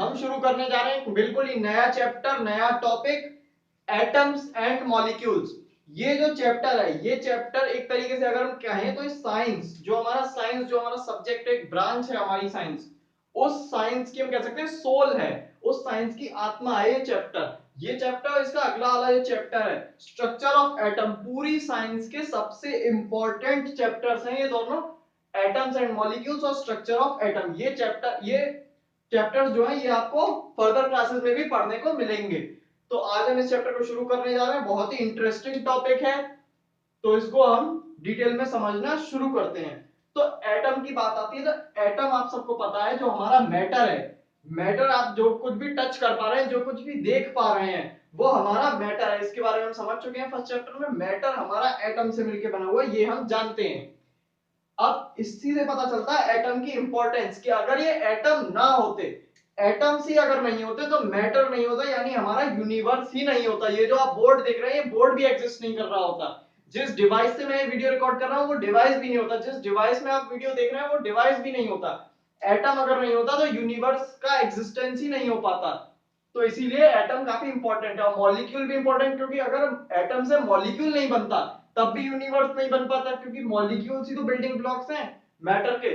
हम शुरू करने जा रहे हैं बिल्कुल ही नया चैप्टर, नया टॉपिक, एटम्स एंड मॉलिक्यूल्स। ये जो चैप्टर है, ये चैप्टर एक तरीके से अगर हम कहें तो साइंस, जो हमारा सब्जेक्ट, एक ब्रांच है हमारी साइंस, उस साइंस की हम कह सकते हैं सोल है, उस साइंस की आत्मा है ये चैप्टर। ये चैप्टर, इसका अगला वाला ये चैप्टर है स्ट्रक्चर ऑफ एटम। पूरी साइंस के सबसे इंपॉर्टेंट चैप्टर्स हैं ये दोनों, एटम्स एंड मॉलिक्यूल्स और स्ट्रक्चर ऑफ एटम। ये चैप्टर्स जो है ये आपको फर्दर क्लासेस में भी पढ़ने को मिलेंगे। तो आज हम इस चैप्टर को शुरू करने जा रहे हैं, बहुत ही इंटरेस्टिंग टॉपिक है, तो इसको हम डिटेल में समझना शुरू करते हैं। तो एटम की बात आती है, तो एटम आप सबको पता है जो हमारा मैटर है। मैटर, आप जो कुछ भी टच कर पा रहे हैं, जो कुछ भी देख पा रहे हैं, वो हमारा मैटर है। इसके बारे में हम समझ चुके हैं फर्स्ट चैप्टर में। मैटर हमारा एटम से मिलकर बना हुआ है, ये हम जानते हैं। अब इसी से पता चलता है एटम की इंपॉर्टेंस, कि अगर ये एटम ना होते, एटम्स ही अगर नहीं होते तो मैटर नहीं होता, यानी हमारा यूनिवर्स ही नहीं होता। ये जो आप बोर्ड देख रहे हैं, ये बोर्ड भी एग्जिस्ट नहीं कर रहा होता। जिस डिवाइस से मैं वीडियो रिकॉर्ड कर रहा हूं वो डिवाइस भी नहीं होता, जिस डिवाइस में आप वीडियो देख रहे हैं वो डिवाइस भी नहीं होता। एटम अगर नहीं होता तो यूनिवर्स का एग्जिस्टेंस ही नहीं हो पाता। तो इसीलिए एटम काफी इंपॉर्टेंट है। और मॉलिक्यूल भी इंपॉर्टेंट, क्योंकि अगर एटम से मॉलिक्यूल नहीं बनता तब भी यूनिवर्स नहीं बन पाता, क्योंकि मॉलिक्यूल्स ही तो बिल्डिंग ब्लॉक्स हैं मैटर के,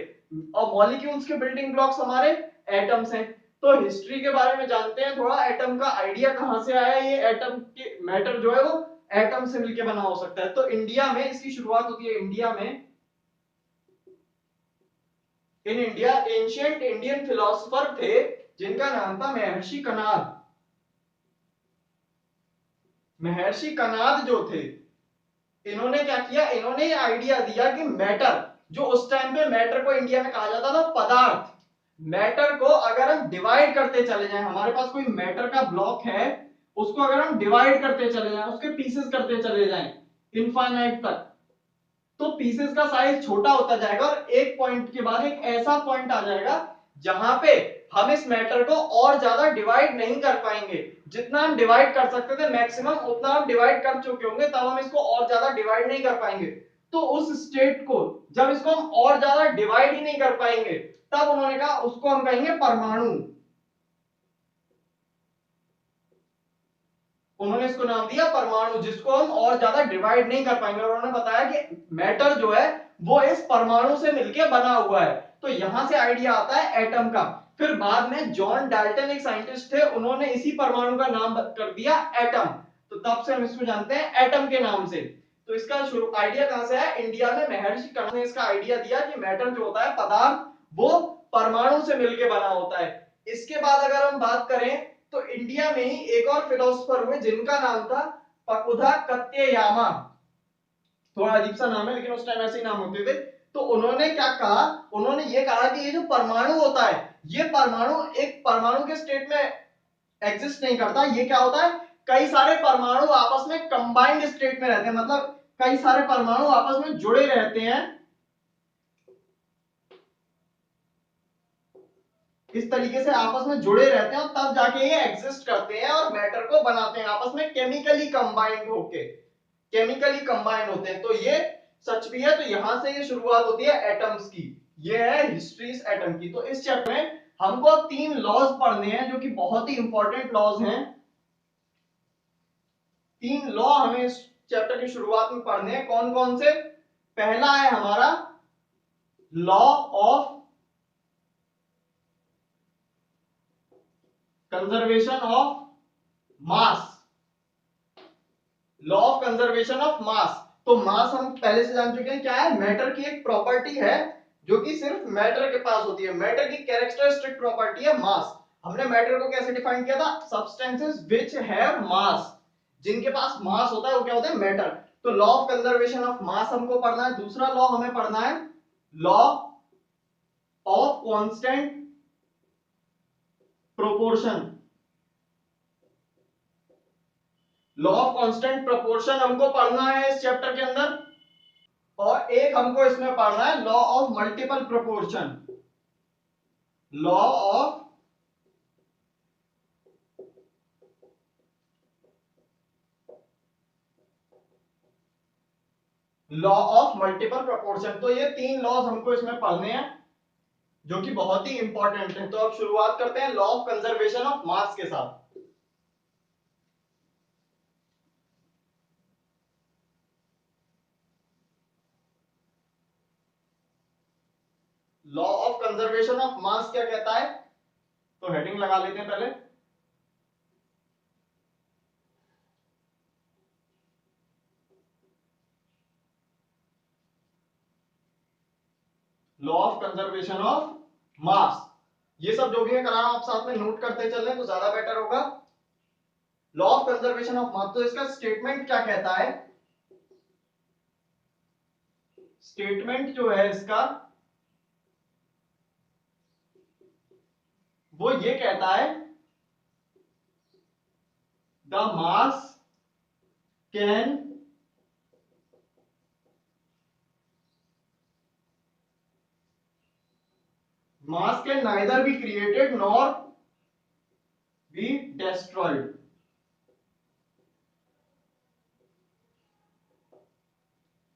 और मॉलिक्यूल्स के बिल्डिंग ब्लॉक्स हमारे एटम्स हैं। तो हिस्ट्री के बारे में जानते हैं थोड़ा, एटम का आइडिया कहां से आया, ये एटम के मैटर जो है वो एटम से मिलकर बना हो सकता है। तो इंडिया में इसकी शुरुआत होती है, इंडिया में, in India ancient Indian philosopher थे जिनका नाम था महर्षि कनाद। महर्षि कनाद जो थे, इन्होंने क्या किया, इन्होंने आइडिया दिया कि मैटर, जो उस टाइम पे मैटर को इंडिया में कहा जाता था पदार्थ, मैटर को अगर हम डिवाइड करते चले जाएं, हमारे पास कोई मैटर का ब्लॉक है, उसको अगर हम डिवाइड करते चले जाएं, उसके पीसेस करते चले जाएं इनफाइनाइट तक, तो पीसेस का साइज छोटा होता जाएगा और एक पॉइंट के बाद एक ऐसा पॉइंट आ जाएगा जहां पे हम इस मैटर को और ज्यादा डिवाइड नहीं कर पाएंगे। जितना हम डिवाइड कर सकते थे मैक्सिमम, उतना हम डिवाइड कर चुके होंगे, तब हम इसको और ज्यादा डिवाइड नहीं कर पाएंगे। तो उस स्टेट को, जब इसको हम और ज्यादा डिवाइड ही नहीं कर पाएंगे, तब उन्होंने कहा उसको हम कहेंगे परमाणु। उन्होंने इसको नाम दिया परमाणु, जिसको हम और ज्यादा डिवाइड नहीं कर पाएंगे। और उन्होंने बताया कि मैटर जो है वो इस परमाणु से मिलकर बना हुआ है। तो यहां से आइडिया आता है एटम का। फिर बाद में जॉन डाल्टन एक साइंटिस्ट थे, उन्होंने इसी परमाणु का नाम कर दिया एटम। तो तब से हम इसको जानते हैं एटम के नाम से। तो इसका शुरू आइडिया कहां से है, इंडिया में महर्षि कनाद ने इसका आइडिया दिया कि मैटर जो होता है पदार्थ, वो परमाणु से मिलकर बना होता है। इसके बाद अगर हम बात करें तो इंडिया में ही एक और फिलोसोफर हुए जिनका नाम था पकुधा कत्तेयामा। थोड़ा अजीब सा नाम है लेकिन उस टाइम ऐसे ही नाम होते थे। तो उन्होंने क्या कहा, उन्होंने ये कहा कि ये जो परमाणु होता है, ये परमाणु एक परमाणु के स्टेट में एग्जिस्ट नहीं करता। ये क्या होता है, कई सारे परमाणु आपस में कंबाइंड स्टेट में रहते हैं, मतलब कई सारे परमाणु आपस में जुड़े रहते हैं, इस तरीके से आपस में जुड़े रहते हैं और तब जाके ये एग्जिस्ट करते हैं और मैटर को बनाते हैं, आपस में केमिकली कंबाइंड होके, केमिकली कंबाइंड होते हैं। तो ये सच भी है। तो यहां से ये शुरुआत होती है एटम्स की। ये है हिस्ट्री एटम की। तो इस चैप्टर में हमको 3 लॉज पढ़ने हैं जो कि बहुत ही इंपॉर्टेंट लॉज हैं। 3 लॉ हमें इस चैप्टर की शुरुआत में पढ़ने हैं। कौन कौन से, पहला है हमारा law of conservation of mass. Law of conservation of मास। तो मास हम पहले से जान चुके हैं क्या है, मैटर की एक प्रॉपर्टी है जो कि सिर्फ मैटर के पास होती है। मैटर की कैरेक्टरिस्टिक प्रॉपर्टी है मास। हमने मैटर को कैसे डिफाइन किया था, सब्सटेंसेस व्हिच हैव मास, जिनके पास मास होता है वो क्या होता है, मैटर। तो लॉ ऑफ कंजर्वेशन ऑफ मास हमको पढ़ना है। दूसरा लॉ हमें पढ़ना है law of constant proportion. Law of constant proportion हमको पढ़ना है इस चैप्टर के अंदर। और एक हमको इसमें पढ़ना है law of multiple proportion. Law of multiple proportion. तो ये 3 लॉज हमको इसमें पढ़ने हैं। जो कि बहुत ही इंपॉर्टेंट है। तो अब शुरुआत करते हैं लॉ ऑफ कंजर्वेशन ऑफ मास के साथ। लॉ ऑफ कंजर्वेशन ऑफ मास क्या कहता है, तो हेडिंग लगा लेते हैं पहले। लॉ ऑफ कंजर्वेशन ऑफ मास, ये सब जो भी है करा आप साथ में नोट करते चल रहे तो ज्यादा बेटर होगा। लॉ ऑफ कंजर्वेशन ऑफ मास, तो इसका स्टेटमेंट क्या कहता है, स्टेटमेंट जो है इसका वो ये कहता है the mass can mass can neither be created nor be destroyed।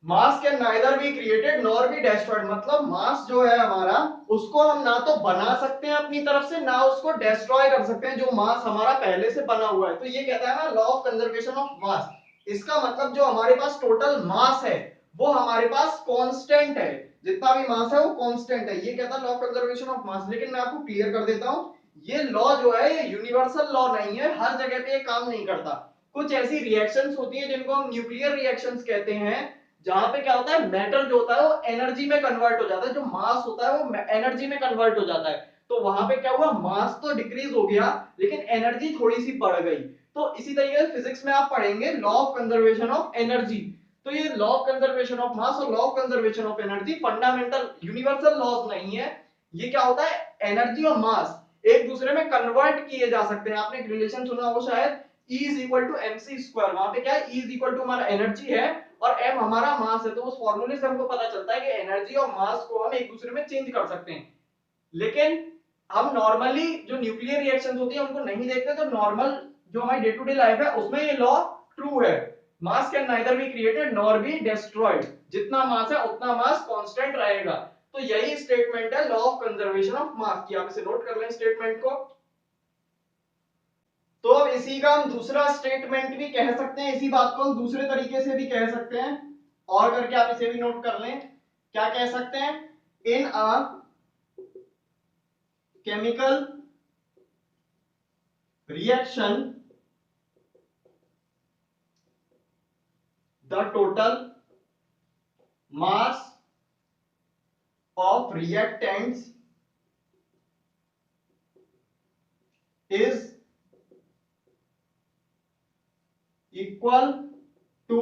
Mass can neither be created nor be destroyed, मतलब मास जो है हमारा उसको हम ना तो बना सकते हैं अपनी तरफ से, ना उसको डेस्ट्रॉय कर सकते हैं जो मास हमारा पहले से बना हुआ है। तो ये कहता है ना लॉ ऑफ कंजर्वेशन ऑफ मास, इसका मतलब जो हमारे पास टोटल मास है वो हमारे पास कांस्टेंट है, जितना भी मास है वो कांस्टेंट है, ये कहता है लॉ ऑफ कंजर्वेशन ऑफ मास। लेकिन मैं आपको क्लियर कर देता हूं, ये लॉ जो है ये यूनिवर्सल लॉ नहीं है, हर जगह पे ये काम नहीं करता। कुछ ऐसी रिएक्शंस होती है जिनको हम न्यूक्लियर रिएक्शंस कहते हैं, जहां पे क्या होता है मैटर जो होता है वो एनर्जी में कन्वर्ट हो जाता है, जो मास होता है वो एनर्जी में कन्वर्ट हो जाता है। तो वहां पे क्या हुआ, मास तो डिक्रीज हो गया लेकिन एनर्जी थोड़ी सी बढ़ गई। तो इसी तरीके से फिजिक्स में आप पढ़ेंगे law of conservation of energy. तो ये law of conservation of mass और law of conservation of energy fundamental universal laws नहीं है। ये क्या होता है, एनर्जी और मास एक दूसरे में कन्वर्ट किए जा सकते हैं। आपने एक रिलेशन सुना हो शायद, E is equal to M C square, वहां पे क्या है, E इज इक्वल टू हमारा एनर्जी है और m हमारा मास है। तो उस फॉर्मूले से हमको पता चलता है कि एनर्जी और मास को हम एक दूसरे में चेंज कर सकते हैं। लेकिन हम नॉर्मली जो न्यूक्लियर रिएक्शंस होती है उनको नहीं देखते, तो नॉर्मल जो हमारी डे टू डे लाइफ है उसमें ये लॉ ट्रू है, मास can neither be created nor be destroyed, जितना मास है उतना मास कांस्टेंट रहेगा। तो यही स्टेटमेंट है लॉ ऑफ कंजर्वेशन ऑफ मास की, आप इसे नोट कर लें स्टेटमेंट को। तो अब इसी का हम दूसरा स्टेटमेंट भी कह सकते हैं, इसी बात को हम दूसरे तरीके से भी कह सकते हैं, और करके आप इसे भी नोट कर लें। क्या कह सकते हैं, in a chemical reaction the total mass of reactants is equal to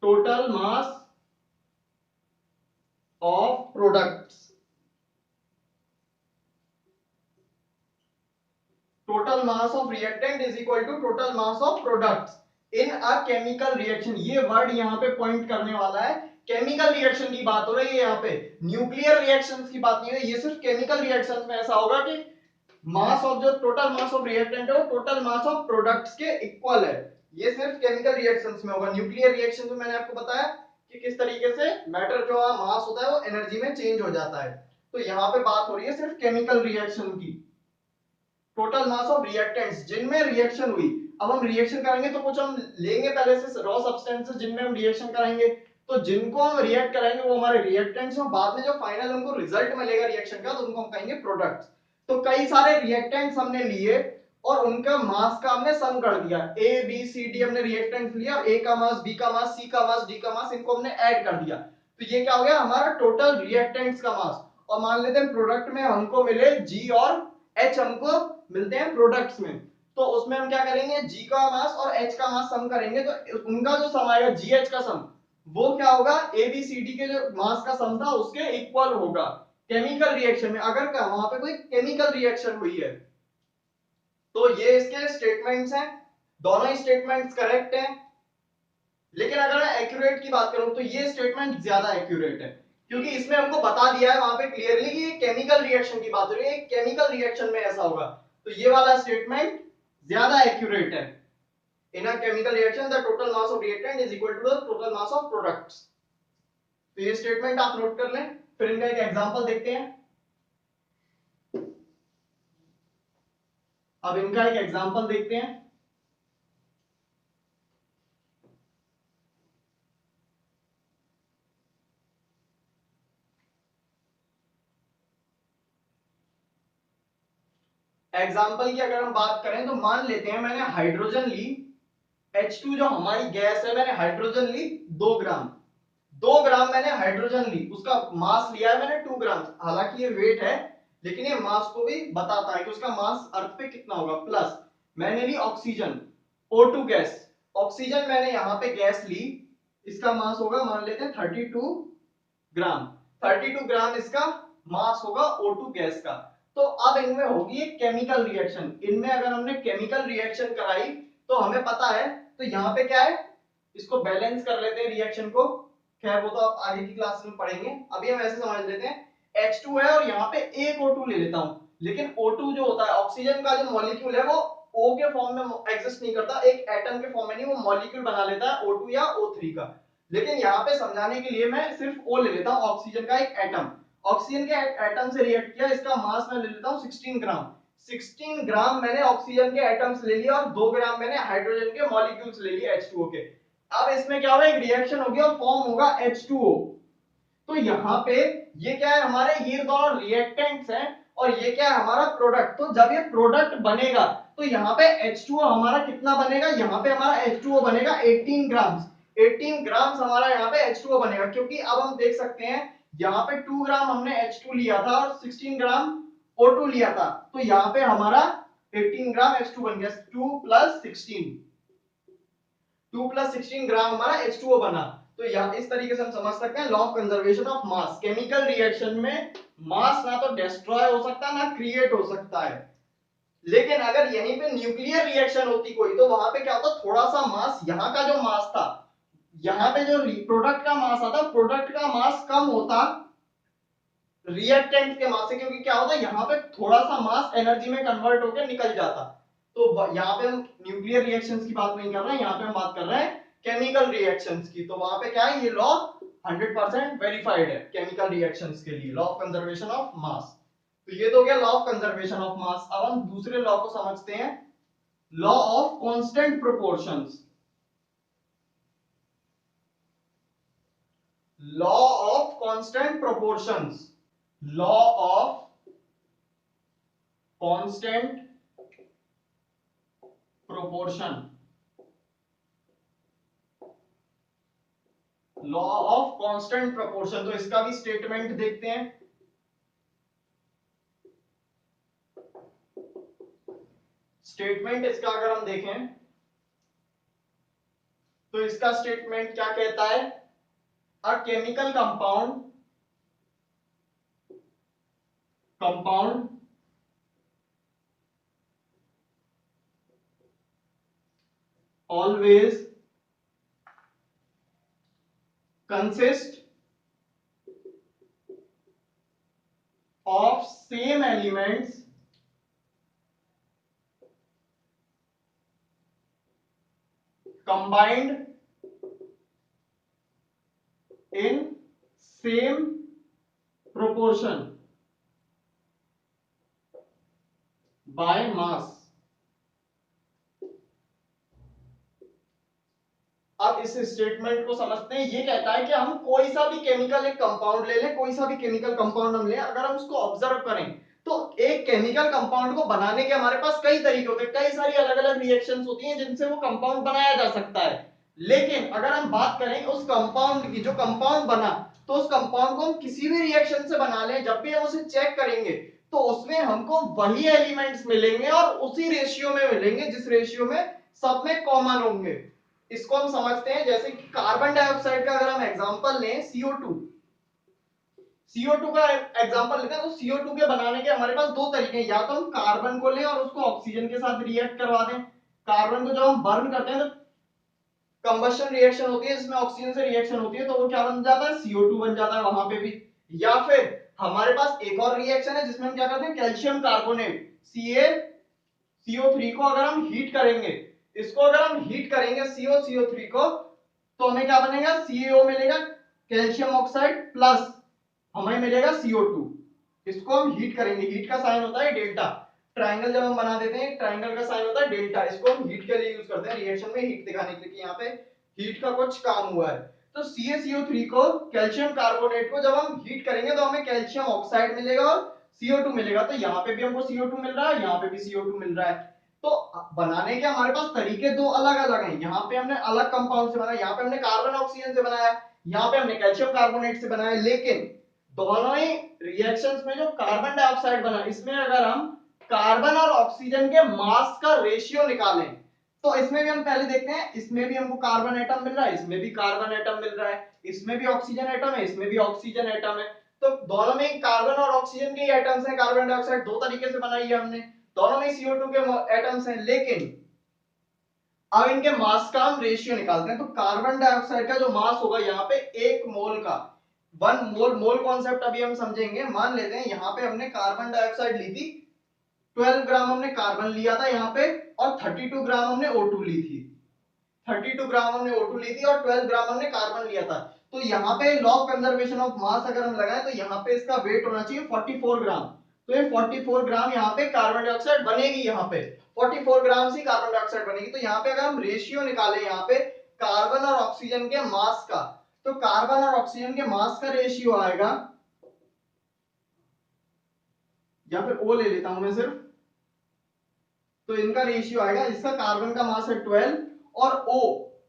total mass of products. Total mass of reactant is equal to total mass of products in a chemical reaction. ये word यहां पे point करने वाला है, chemical reaction की बात हो रही है यहाँ पे, न्यूक्लियर रिएक्शंस की बात नहीं है। ये सिर्फ केमिकल रिएक्शंस में ऐसा होगा कि मास ऑफ जो टोटल मास ऑफ रिएक्टेंट है वो टोटल मास ऑफ प्रोडक्ट्स के इक्वल है। ये सिर्फ केमिकल रिएक्शंस में होगा। न्यूक्लियर रिएक्शन में मैंने आपको बताया कि किस तरीके से मैटर जो मास होता है वो एनर्जी में चेंज हो जाता है। तो यहाँ पे बात हो रही है सिर्फ केमिकल रिएक्शन की, टोटल मास ऑफ रिएक्टेंट्स जिनमें रिएक्शन हुई। अब हम रिएक्शन करेंगे तो कुछ हम लेंगे पहले से रॉ सब्सटेंसेस जिनमें हम रिएक्शन करेंगे, तो जिनको हम रिएक्ट कराएंगे वो हमारे रिएक्टेंट्स हैं, बाद में जो फाइनल हमको रिजल्ट मिलेगा रिएक्शन का तो उनको हम कहेंगे प्रोडक्ट्स। तो कई सारे रिएक्टेंट्स हमने लिए और उनका मास का हमने सम कर दिया, ए बी सी डी हमने रिएक्टेंट्स लिया, ए का मास, बी का मास, सी का मास, डी का मास, इनको हमने ऐड कर दिया। तो ये क्या हो गया, हमारा टोटल रिएक्टेंट्स का मास। और मान लेते हैं प्रोडक्ट में हमको मिले जी और एच हमको मिलते हैं प्रोडक्ट्स में, तो उसमें हम क्या करेंगे, जी का मास और एच का मास सम करेंगे, तो उनका जो सम आएगा जी एच का सम वो क्या होगा, ए बी सी डी के जो मास का सम था उसके इक्वल होगा। केमिकल रिएक्शन में अगर क्या वहां पे कोई केमिकल रिएक्शन हुई है, तो ये इसके स्टेटमेंट्स हैं, दोनों ही स्टेटमेंट्स करेक्ट हैं। लेकिन अगर मैं एक्यूरेट की बात करूं तो ये स्टेटमेंट ज्यादा एक्यूरेट है, क्योंकि इसमें हमको बता दिया है वहां पे क्लियरली कि ये केमिकल रिएक्शन की बात हो रही है, केमिकल रिएक्शन में ऐसा होगा। तो ये वाला स्टेटमेंट ज्यादा एक्यूरेट है। In a chemical reaction the total mass of reactant is equal to the total mass of products. तो ये स्टेटमेंट आप नोट कर लें। फिर इनका एक एग्जांपल देखते हैं। अब इनका एक एग्जांपल देखते हैं। एग्जांपल की अगर हम बात करें तो मान लेते हैं मैंने हाइड्रोजन ली, H2 जो हमारी गैस है, मैंने हाइड्रोजन ली 2 ग्राम, 2 ग्राम मैंने हाइड्रोजन ली, उसका मास लिया है मैंने 2 ग्राम। हालांकि ये वेट है लेकिन ये मास को भी बताता है कि उसका मास अर्थ पे कितना होगा। प्लस मैंने ली ऑक्सीजन, O2 गैस, ऑक्सीजन मैंने यहां पे गैस ली, इसका मास होगा मान लेते हैं 32 ग्राम, 32 ग्राम इसका मास होगा O2 गैस का। तो अब इनमें होगी एक केमिकल रिएक्शन, इनमें अगर हमने केमिकल रिएक्शन कराई तो हमें पता है, तो यहाँ पे क्या है, इसको बैलेंस कर लेते हैं रिएक्शन को। खैर वो तो आप आगे की क्लास में पढ़ेंगे, अभी हम ऐसे समझ लेते हैं H2 है और यहाँ पे एक O2 ले लेता हूँ, लेकिन O2 जो होता है ऑक्सीजन का जो मॉलिक्यूल है वो O के फॉर्म में एग्जिस्ट नहीं करता, एक एटम के फॉर्म में नहीं, वो मॉलिक्यूल बना लेता है O2 या O3 का। लेकिन यहाँ पे समझाने के लिए मैं सिर्फ O ले लेता हूँ, ऑक्सीजन का एक एटम, ऑक्सीजन के एटम से रिएक्ट किया, इसका मास मैं ले लेता हूँ 16 ग्राम, 16 ग्राम मैंने ऑक्सीजन के एटम्स ले लिया और 2 ग्राम मैंने हाइड्रोजन के मॉलिक्यूल्स ले लिए H2O के। अब इसमें क्या होगा, एक रिएक्शन होगी और फॉर्म होगा H2O। तो यहाँ पे ये क्या है, हमारे ये दोनों रिएक्टेंट्स हैं और ये क्या है, हमारा प्रोडक्ट। तो जब ये प्रोडक्ट बनेगा तो यहाँ पे H2O हमारा कितना बनेगा, यहाँ पे हमारा H2O बनेगा 18 ग्राम, 18 ग्राम हमारा यहाँ पे H2O बनेगा, क्योंकि अब हम देख सकते हैं यहाँ पे 2 ग्राम हमने H2 लिया था और 16 ग्राम O2 लिया था, तो यहाँ पे हमारा 18 ग्राम H2 बन गया, 2 प्लस 16, 2 प्लस 16 ग्राम हमारा H2O बना। तो यहाँ इस तरीके से हम समझ सकते हैं law of conservation of mass. Chemical reaction में मास ना तो डिस्ट्रॉय हो सकता है ना क्रिएट हो सकता है, लेकिन अगर यहीं पे न्यूक्लियर रिएक्शन होती कोई तो वहां पे क्या होता, थोड़ा सा मास, यहाँ का जो मास था, यहाँ पे जो प्रोडक्ट का मास आता, प्रोडक्ट का मास कम होता रिएक्टेंट के मास से, क्योंकि क्या होता है यहाँ पे थोड़ा सा मास एनर्जी में कन्वर्ट होकर निकल जाता। तो यहाँ पे हम न्यूक्लियर रिएक्शंस की बात नहीं कर रहे हैं, यहाँ पे हम बात कर रहे हैं केमिकल रिएक्शंस की। तो वहां पे क्या है, ये लॉ 100% वेरीफाइड है केमिकल रिएक्शंस के लिए, लॉ ऑफ कंजर्वेशन ऑफ मास। तो ये तो हो गया लॉ ऑफ कंजर्वेशन ऑफ मास। अब हम दूसरे लॉ को समझते हैं, law of constant proportions. Law of constant proportions, law of constant proportion, law of constant proportion. तो इसका भी स्टेटमेंट देखते हैं। स्टेटमेंट इसका अगर हम देखें तो इसका स्टेटमेंट क्या कहता है, a chemical compound always consist of same elements combined in same proportion by mass। अब इस स्टेटमेंट को समझते हैं। ये कहता है कि हम कोई सा भी केमिकल एक कंपाउंड ले लें, कोई सा भी केमिकल कंपाउंड हम लें, अगर हम उसको ऑब्जर्व करें तो एक केमिकल कंपाउंड को बनाने के हमारे पास कई तरीके होते हैं, कई सारी अलग अलग रिएक्शंस होती हैं जिनसे वो कंपाउंड बनाया जा सकता है। लेकिन अगर हम बात करें उस कंपाउंड की, जो कंपाउंड बना, तो उस कंपाउंड को हम किसी भी रिएक्शन से बना लें, जब भी हम उसे चेक करेंगे तो उसमें हमको वही एलिमेंट्स मिलेंगे और उसी रेशियो में मिलेंगे जिस रेशियो में सब में कॉमन होंगे। इसको हम समझते हैं जैसे कि कार्बन डाइऑक्साइड का अगर हम एग्जांपल लें, CO2, CO2 का एग्जांपल लेते हैं तो CO2 के बनाने के हमारे पास दो तरीके हैं, या तो हम कार्बन को लें और उसको ऑक्सीजन के साथ रिएक्ट करवा दें। कार्बन को जब हम बर्न करते हैं तो कंबशन रिएक्शन होती है जिसमें ऑक्सीजन से रिएक्शन होती है, तो वो क्या बन जाता है, CO2 बन जाता है वहां पे भी। या फिर हमारे पास एक और रिएक्शन है जिसमें हम क्या करते हैं, कैल्शियम कार्बोनेट CO3 को अगर हम हीट करेंगे, इसको अगर हम हीट करेंगे CO3 को, तो हमें क्या बनेगा, CaO मिलेगा, कैल्शियम ऑक्साइड प्लस हमें मिलेगा CO2। इसको हम हीट करेंगे, हीट का साइन होता है डेल्टा। ट्राइंगल जब हम बना देते हैं, ट्राइंगल का साइन होता है डेल्टा, इसको हम हीट के लिए यूज करते हैं, रिएक्शन में हीट दिखाने के लिए कि यहाँ पे हीट का कुछ काम हुआ है। तो CaCO3 को, कैल्शियम कार्बोनेट को जब हम हीट करेंगे तो हमें कैल्शियम ऑक्साइड मिलेगा और CO2 मिलेगा। तो यहाँ पे भी हमको CO2 मिल रहा है, यहाँ पे भी CO2 मिल रहा है। तो बनाने के हमारे पास तरीके दो अलग अलग हैं। यहाँ पे हमने अलग कंपाउंड से बनाया, यहाँ पे हमने कार्बन ऑक्सीजन से बनाया, यहाँ पे हमने कैल्शियम कार्बोनेट से बनाया। लेकिन दोनों ही रिएक्शंस में जो कार्बन डाइऑक्साइड बना, इसमें अगर हम कार्बन और ऑक्सीजन के मास का रेशियो निकालें तो इसमें भी हम पहले देखते हैं, इसमें भी हमको कार्बन एटम मिल रहा है, इसमें भी कार्बन एटम मिल रहा है, इसमें भी ऑक्सीजन एटम है, इसमें भी ऑक्सीजन एटम है। तो दोनों में कार्बन और ऑक्सीजन के एटम्स हैं। कार्बन डाइऑक्साइड दो तरीके से बनाई है हमने, दोनों में CO2 के एटम्स हैं। लेकिन अब इनके मास का हम रेशियो निकालते हैं। तो कार्बन डाइऑक्साइड का जो मास होगा यहाँ पे 1 मोल का, 1 मोल, मोल कॉन्सेप्ट अभी हम समझेंगे। मान लेते हैं यहाँ पे हमने कार्बन डाइऑक्साइड ली थी, 12 ग्राम हमने कार्बन लिया था यहाँ पे, और 32 ग्राम हमने O2 ली थी। 32 ग्राम हमने O2 ली थी और 12 ग्राम हमने कार्बन लिया था। तो यहाँ पे लॉ ऑफ कंजर्वेशन ऑफ मास अगर हम लगाएं तो यहाँ पे इसका वेट होना चाहिए 44 ग्राम। तो ये 44 ग्राम यहाँ पे कार्बन डाइऑक्साइड बनेगी, यहाँ पे 44 ग्राम से कार्बन डाइऑक्साइड बनेगी। तो यहाँ पे अगर हम रेशियो निकालें यहाँ पे कार्बन और ऑक्सीजन के मास का, तो कार्बन और ऑक्सीजन के मास का रेशियो आएगा, या फिर O ले लेता हूं मैं सिर्फ, तो इनका रेशियो आएगा, इसका कार्बन का मास है 12 और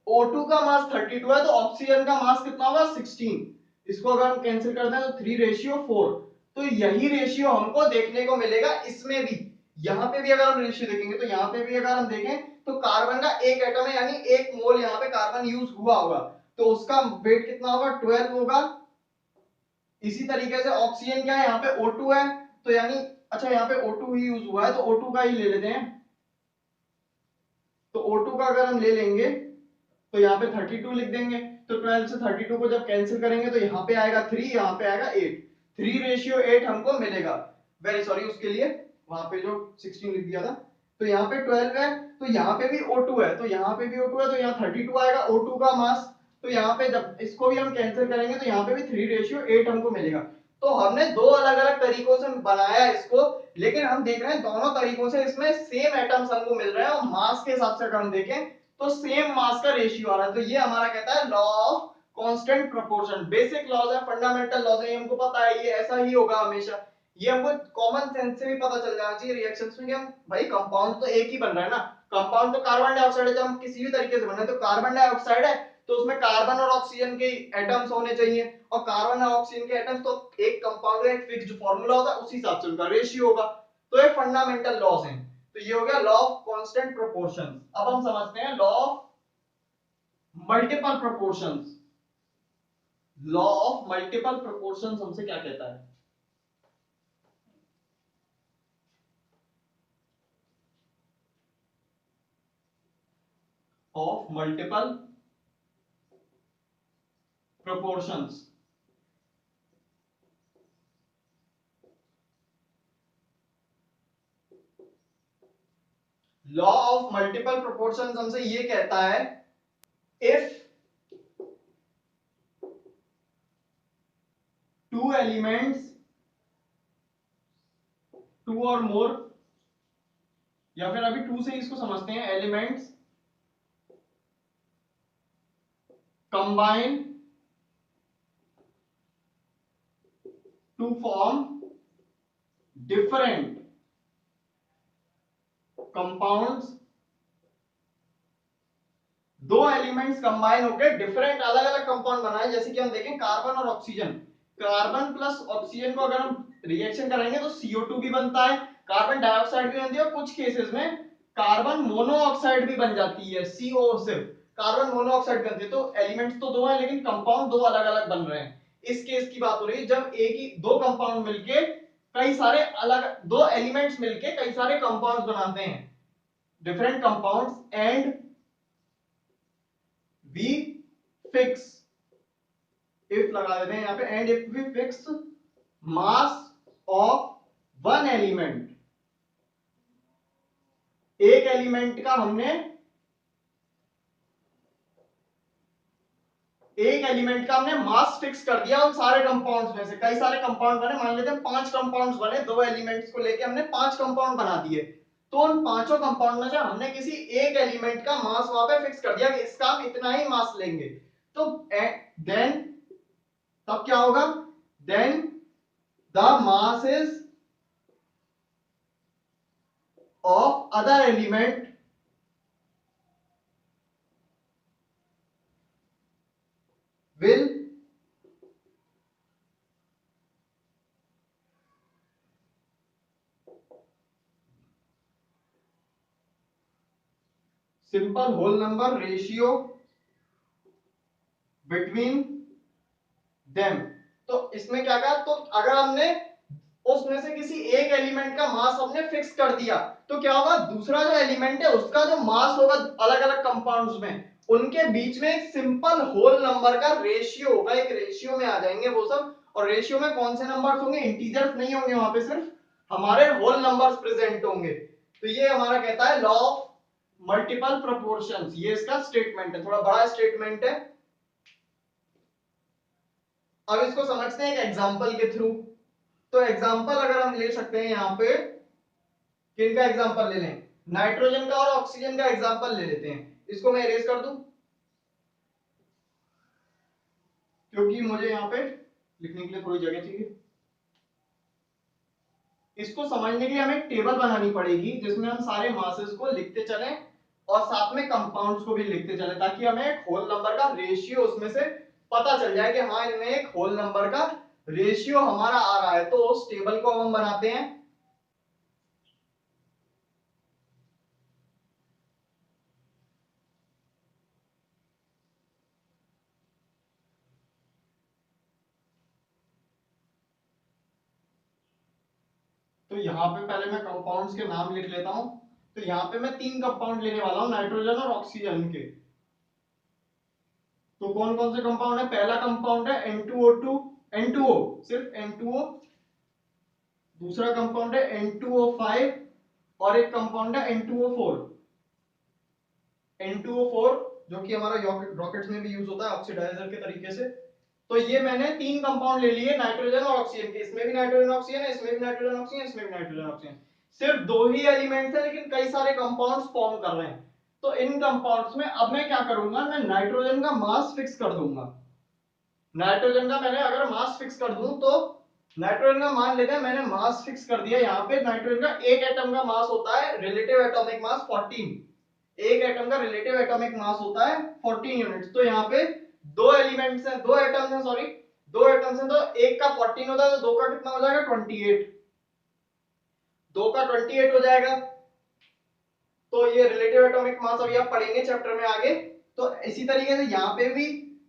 O2 का मास 32 है, तो ऑक्सीजन का मास कितना होगा 16। इसको अगर हम कैंसिल करते हैं तो 3:4। तो यही रेशियो हमको देखने को मिलेगा इसमें भी। यहाँ पे भी अगर हम रेशियो देखेंगे तो यहाँ पे भी अगर हम देखें तो कार्बन का एक एटम है, यानी 1 मोल यहाँ पे कार्बन यूज हुआ होगा, तो उसका वेट कितना होगा 12 होगा। इसी तरीके से ऑक्सीजन क्या है, यहाँ पे O2 है, तो यानी अच्छा यहाँ पे O2 ही यूज हुआ है, तो O2 का ही ले लेते हैं। तो O2 का अगर हम ले लेंगे तो यहाँ पे 32 लिख देंगे। तो 12 से 32 को जब कैंसिल करेंगे तो यहाँ पे आएगा 3, यहाँ पे आएगा 8, 3:8 हमको मिलेगा। वेरी सॉरी उसके लिए, वहां पे जो 16 लिख दिया था। तो यहाँ पे 12 है, तो यहाँ पे भी O2 है, तो यहाँ पे भी O2 है, तो यहाँ 32 आएगा O2 का मास। तो यहाँ पे जब इसको भी हम कैंसिल करेंगे तो यहाँ पे भी 3:8 हमको मिलेगा। तो हमने दो अलग अलग तरीकों से बनाया इसको, लेकिन हम देख रहे हैं दोनों तरीकों से इसमें सेम एटम्स हमको मिल रहे हैं, और मास के हिसाब से अगर हम देखें तो सेम मास का रेशियो आ रहा है। तो ये हमारा कहता है law of constant proportion. Basic laws है, फंडामेंटल लॉज है, ये हमको पता है, ये ऐसा ही होगा हमेशा। ये हमको कॉमन सेंस से भी पता चल जाना चाहिए रिएक्शंस में कि हम भाई कंपाउंड तो एक ही बन रहा है ना। कंपाउंड तो कार्बन डाइऑक्साइड है, जब हम किसी भी तरीके से बन रहे हैं तो कार्बन डाइऑक्साइड है, तो उसमें कार्बन और ऑक्सीजन के एटम्स होने चाहिए, और कार्बन और ऑक्सीजन के एटम्स तो एक कंपाउंड का एक फिक्स्ड फार्मूला होता है, उसी हिसाब से उनका रेशियो होगा। तो ये फंडामेंटल लॉज हैं। तो ये हो गया लॉ ऑफ कांस्टेंट प्रोपोर्शंस। अब हम समझते हैं law of multiple proportions. Law of multiple proportions हमसे क्या कहता है? Of multiple proportions. Law of multiple proportions हमसे ये कहता है, इफ टू एलिमेंट्स, टू और मोर, या फिर अभी टू से ही इसको समझते हैं, elements combine to form different compounds. दो एलिमेंट्स कंबाइन होकर डिफरेंट अलग अलग कंपाउंड बनाए, जैसे कि हम देखें कार्बन और ऑक्सीजन। कार्बन प्लस ऑक्सीजन को अगर हम रिएक्शन कराएंगे तो CO2 भी बनता है, कार्बन डाइऑक्साइड भी बनती है, और कुछ केसेस में कार्बन मोनोऑक्साइड भी बन जाती है, CO सिर्फ कार्बन मोनोऑक्साइड बनती है। तो एलिमेंट्स तो दो है लेकिन कंपाउंड दो अलग अलग बन रहे हैं। इस केस की बात हो रही है जब एक ही दो कंपाउंड मिलके कई सारे अलग, दो एलिमेंट्स मिलके कई सारे कंपाउंड्स बनाते हैं, different compounds, and we fix, if लगा देते हैं यहां पे, and if we fix mass of one element, एक एलिमेंट का हमने एक एलिमेंट का हमने मास फिक्स कर दिया उन सारे कंपाउंड्स में से। कई सारे कंपाउंड बने, मान लेते हैं 5 कंपाउंड्स बने, दो एलिमेंट्स को लेके हमने 5 कंपाउंड बना दिए। तो उन पांचों कंपाउंड में से हमने किसी एक एलिमेंट का मास वहां पे फिक्स कर दिया कि इसका हम इतना ही मास लेंगे। तो देन तब क्या होगा, then the masses of other element will simple whole number ratio between them। तो इसमें क्या कहा, तो अगर हमने उसमें से किसी एक एलिमेंट का मास हमने फिक्स कर दिया तो क्या होगा, दूसरा जो एलिमेंट है उसका जो मास होगा अलग अलग कंपाउंड्स में, उनके बीच में एक सिंपल होल नंबर का रेशियो होगा, एक रेशियो में आ जाएंगे वो सब। और रेशियो में कौन से नंबर्स होंगे, इंटीजर्स नहीं होंगे वहां पे, सिर्फ हमारे होल नंबर्स प्रेजेंट होंगे। तो ये हमारा कहता है लॉ ऑफ मल्टीपल प्रोपोर्शंस, ये इसका स्टेटमेंट है, थोड़ा बड़ा स्टेटमेंट है। अब इसको समझते हैं एक एग्जांपल के थ्रू। तो एग्जांपल अगर हम ले सकते हैं यहाँ पे, किनका एग्जांपल ले लें, नाइट्रोजन का और ऑक्सीजन का एग्जांपल ले लेते हैं। इसको मैं इरेज कर दूं क्योंकि मुझे यहाँ पे लिखने के लिए थोड़ी जगह चाहिए। इसको समझने के लिए हमें एक टेबल बनानी पड़ेगी जिसमें हम सारे मासेस को लिखते चलें और साथ में कंपाउंड्स को भी लिखते चलें, ताकि हमें एक होल नंबर का रेशियो उसमें से पता चल जाए कि हाँ इनमें एक होल नंबर का रेशियो हमारा आ रहा है। तो उस टेबल को हम बनाते हैं। तो यहाँ पे पहले मैं कंपाउंड्स के नाम लिख लेता हूं। तो यहाँ पे मैं 3 कंपाउंड लेने वाला हूं, नाइट्रोजन और ऑक्सीजन के। तो कौन कौन से कंपाउंड है, पहला कंपाउंड है N2O2, N2O, सिर्फ N2O। दूसरा कंपाउंड है N2O5 और एक कंपाउंड है N2O4। N2O4 जो कि हमारा रॉकेट्स में भी यूज होता है ऑक्सीडाइजर के तरीके से। तो ये मैंने 3 कंपाउंड ले लिए नाइट्रोजन और ऑक्सीजन के। इसमें भी नाइट्रोजन ऑक्सीजन है, इसमें भी नाइट्रोजन ऑक्सीजन, इसमें भी नाइट्रोजन ऑक्सीजन। सिर्फ दो ही एलिमेंट्स हैं लेकिन कई सारे कंपाउंड्स फॉर्म कर रहे हैं। तो इन कंपाउंड्स में अब मैं क्या करूंगा, मैं नाइट्रोजन का मास फिक्स कर दूंगा। नाइट्रोजन का मैंने अगर मास फिक्स कर दूं तो नाइट्रोजन का मान लेते हैं मैंने मास फिक्स कर दिया। यहाँ पे नाइट्रोजन का एक एटम का मास होता है रिलेटिव एटॉमिक मास 14। एक एटम का रिलेटिव एटॉमिक मास होता है 14 यूनिट्स। तो यहाँ पे दो एलिमेंट्स हैं, दो एटम्स हैं, सॉरी दो एटम्स हैं, तो एक का 14 होता है तो दो का कितना हो जाएगा 28, दो का 28 हो जाएगा। तो ये रिलेटिव एटॉमिक मास अभी आप पढ़ेंगे चैप्टर में आगे। तो इसी तरीके से यहाँ पे भी,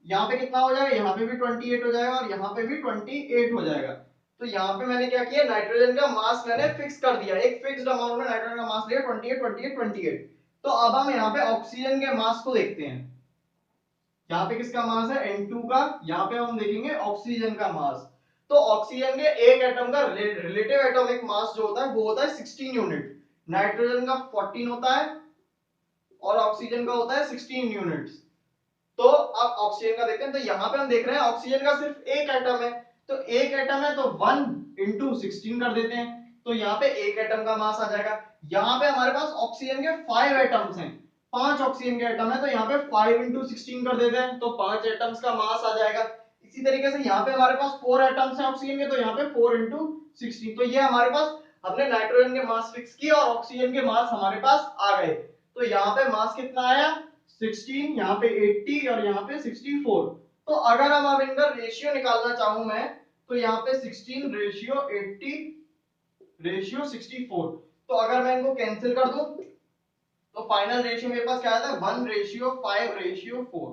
यहाँ पे कितना हो जाएगा, यहाँ पे भी 28 हो जाएगा और यहाँ पे भी 28 हो जाएगा। तो यहाँ पे मैंने क्या किया, नाइट्रोजन का मास मैंने फिक्स कर दिया, एक फिक्स्ड अमाउंट में नाइट्रोजन का मास लिया 28 28 28। तो अब हम यहाँ पे ऑक्सीजन के मास को देखते हैं। यहाँ पे किसका मास है N2 का, यहाँ पे हम देखेंगे ऑक्सीजन का मास। तो ऑक्सीजन के एक एटम का रिलेटिव एटॉमिक मास जो होता है वो होता है 16 यूनिट। नाइट्रोजन का 14 होता है और ऑक्सीजन का होता है 16 यूनिट्स। तो अब ऑक्सीजन का देखते हैं। तो यहाँ पे हम देख रहे हैं ऑक्सीजन का सिर्फ एक एटम है, तो एक एटम है तो 1 इंटू 16 कर देते हैं। तो यहाँ पे एक एटम का मास आ जाएगा। यहाँ पे हमारे पास ऑक्सीजन के 5 एटम्स हैं, 5 ऑक्सीजन के एटम है, तो यहाँ पे 5 इंटू 16 कर देते हैं तो 5 एटम्स का मास आ जाएगा। इसी तरीके से यहाँ पे हमारे पास 4 एटम्स हैं ऑक्सीजन के, तो यहाँ पे 4 इंटू 16। तो ये हमारे पास, हमने नाइट्रोजन के मास फिक्स किया और ऑक्सीजन के मास हमारे पास आ गए। तो यहाँ पे मास कितना आया 16, यहाँ पे 80 और यहाँ पे 64। तो अगर हम अब इनका रेशियो निकालना चाहूं मैं, तो यहाँ पे 16 रेशियो 80 रेशियो 64। तो अगर मैं इनको कैंसिल कर दूं तो फाइनल रेशियो मेरे पास क्या आता है 1 रेशियो 5 रेशियो 4।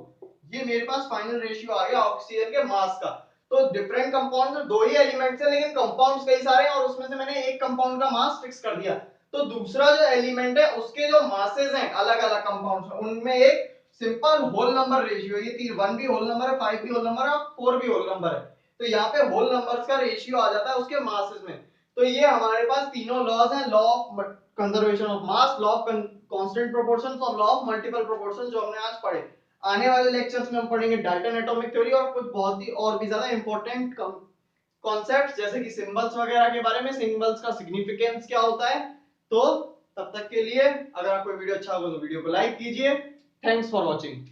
ये मेरे पास फाइनल रेशियो आ गया ऑक्सीजन के मास का। तो डिफरेंट कंपाउंड्स में दो ही एलिमेंट्स हैं लेकिन कंपाउंड्स कई सारे हैं और उसमें से मैंने एक कंपाउंड का मास फिक्स कर दिया। तो दूसरा जो एलिमेंट है उसके जो मासेस हैं अलग अलग कंपाउंड्स में, उनमें एक सिंपल होल नंबर रेशियो, ये 1 भी होल नंबर है, 5 भी होल नंबर है और 4 भी होल नंबर है। तो यहाँ पे होल नंबर्स का रेशियो आ जाता है उसके मासेस में। तो ये हमारे पास तीनों लॉज हैं, law of conservation of mass, law of constant proportions और लॉ ऑफ मल्टीपल प्रोपोर्शंस जो हमने आज पढ़े। आने वाले लेक्चर्स में हम पढ़ेंगे डाल्टन एटॉमिक थ्योरी और कुछ बहुत ही और भी ज्यादा इंपॉर्टेंट कॉन्सेप्ट्स जैसे कि सिंबल्स वगैरह के बारे में, सिंबल्स का सिग्निफिकेंस क्या होता है। तो तब तक के लिए अगर आपको वीडियो अच्छा होगा तो वीडियो को लाइक कीजिए। Thanks for watching.